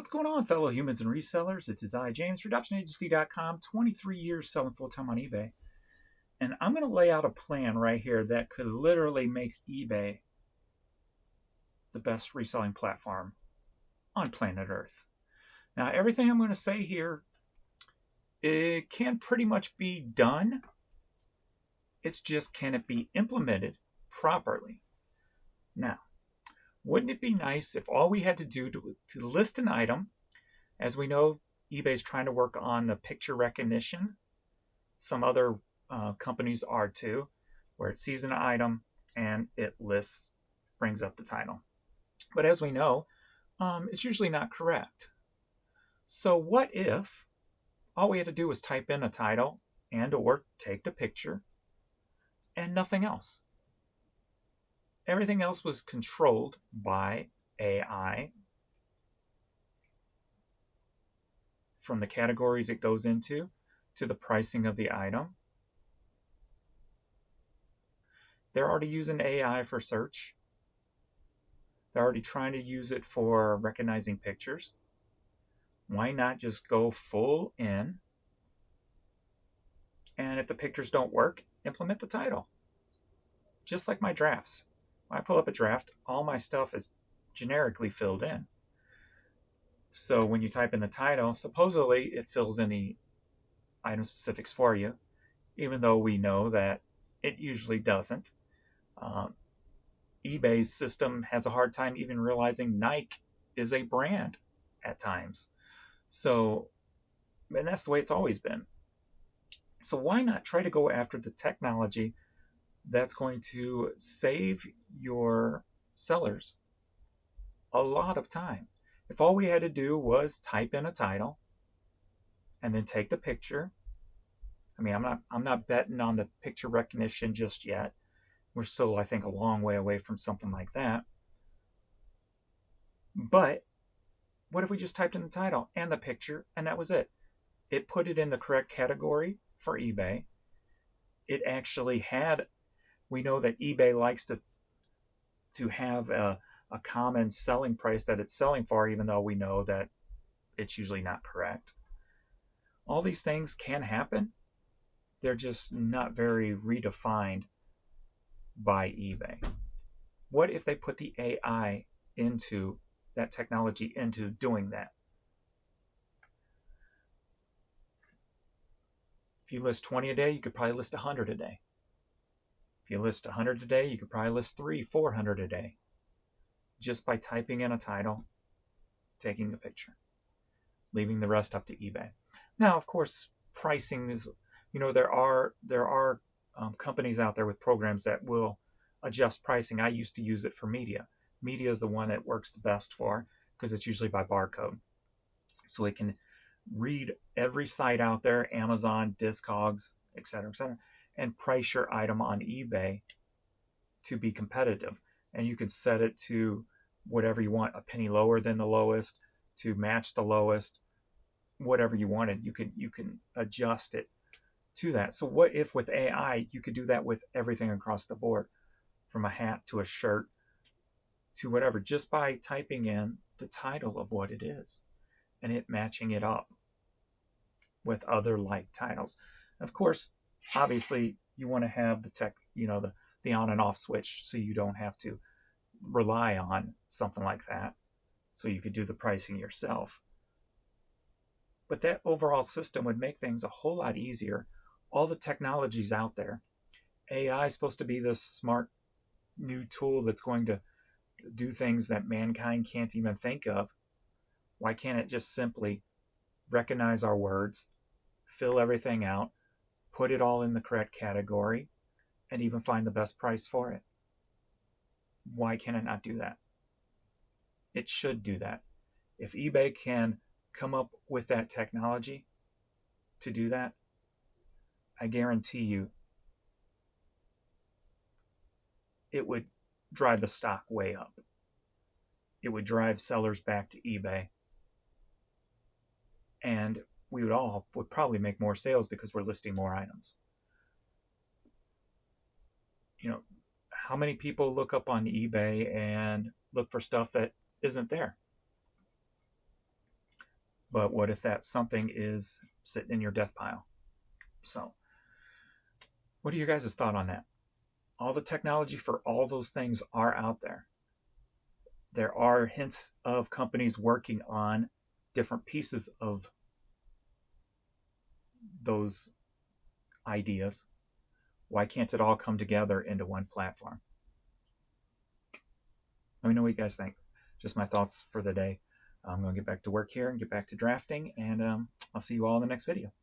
What's going on, fellow humans and resellers? It's I, James, for AdoptionAgency.com, 23 years selling full-time on eBay. And I'm going to lay out a plan right here that could literally make eBay the best reselling platform on planet Earth. Now, everything I'm going to say here, it can pretty much be done. It's just, can it be implemented properly? Now, wouldn't it be nice if all we had to do to list an item, as we know, eBay's trying to work on the picture recognition. Some other companies are too, where it sees an item and it lists, brings up the title. But as we know, it's usually not correct. So what if all we had to do was type in a title and or take the picture and nothing else? Everything else was controlled by AI, from the categories it goes into to the pricing of the item. They're already using AI for search. They're already trying to use it for recognizing pictures. Why not just go full in? And if the pictures don't work, implement the title. Just like my drafts. When I pull up a draft, all my stuff is generically filled in. So when you type in the title, supposedly it fills in the item specifics for you, even though we know that it usually doesn't. eBay's system has a hard time even realizing Nike is a brand at times. So, and that's the way it's always been. So why not try to go after the technology that's going to save your sellers a lot of time? If all we had to do was type in a title and then take the picture. I mean, I'm not betting on the picture recognition just yet. We're still, I think, a long way away from something like that. But what if we just typed in the title and the picture and that was it? It put it in the correct category for eBay. It actually had, we know that eBay likes to have a common selling price that it's selling for, even though we know that it's usually not correct. All these things can happen. They're just not very redefined by eBay. What if they put the AI into that technology, into doing that? If you list 20 a day, you could probably list 100 a day. If you list 100 a day, you could probably list 400 a day, just by typing in a title, taking a picture, leaving the rest up to eBay. Now, of course, pricing is, there are companies out there with programs that will adjust pricing. I used to use it for media. Media is the one that works the best for, because it's usually by barcode. So it can read every site out there, Amazon, Discogs, etc., and price your item on eBay to be competitive. And you can set it to whatever you want, a penny lower than the lowest, to match the lowest, whatever you wanted. You can adjust it to that. So what if with AI you could do that with everything across the board, from a hat to a shirt to whatever, just by typing in the title of what it is and it matching it up with other like titles. Of course, obviously you want to have the tech, the on and off switch, so you don't have to rely on something like that. So you could do the pricing yourself. But that overall system would make things a whole lot easier. All the technology's out there. AI is supposed to be this smart new tool that's going to do things that mankind can't even think of. Why can't it just simply recognize our words, fill everything out, put it all in the correct category, and even find the best price for it? Why can it not do that? It should do that. If eBay can come up with that technology to do that, I guarantee you it would drive the stock way up. It would drive sellers back to eBay. And we would probably make more sales because we're listing more items. How many people look up on eBay and look for stuff that isn't there? But what if that something is sitting in your death pile? So what are your guys' thought on that? All the technology for all those things are out there. There are hints of companies working on different pieces of those ideas. Why can't it all come together into one platform? Let me know what you guys think. Just my thoughts for the day. I'm going to get back to work here and get back to drafting, and I'll see you all in the next video.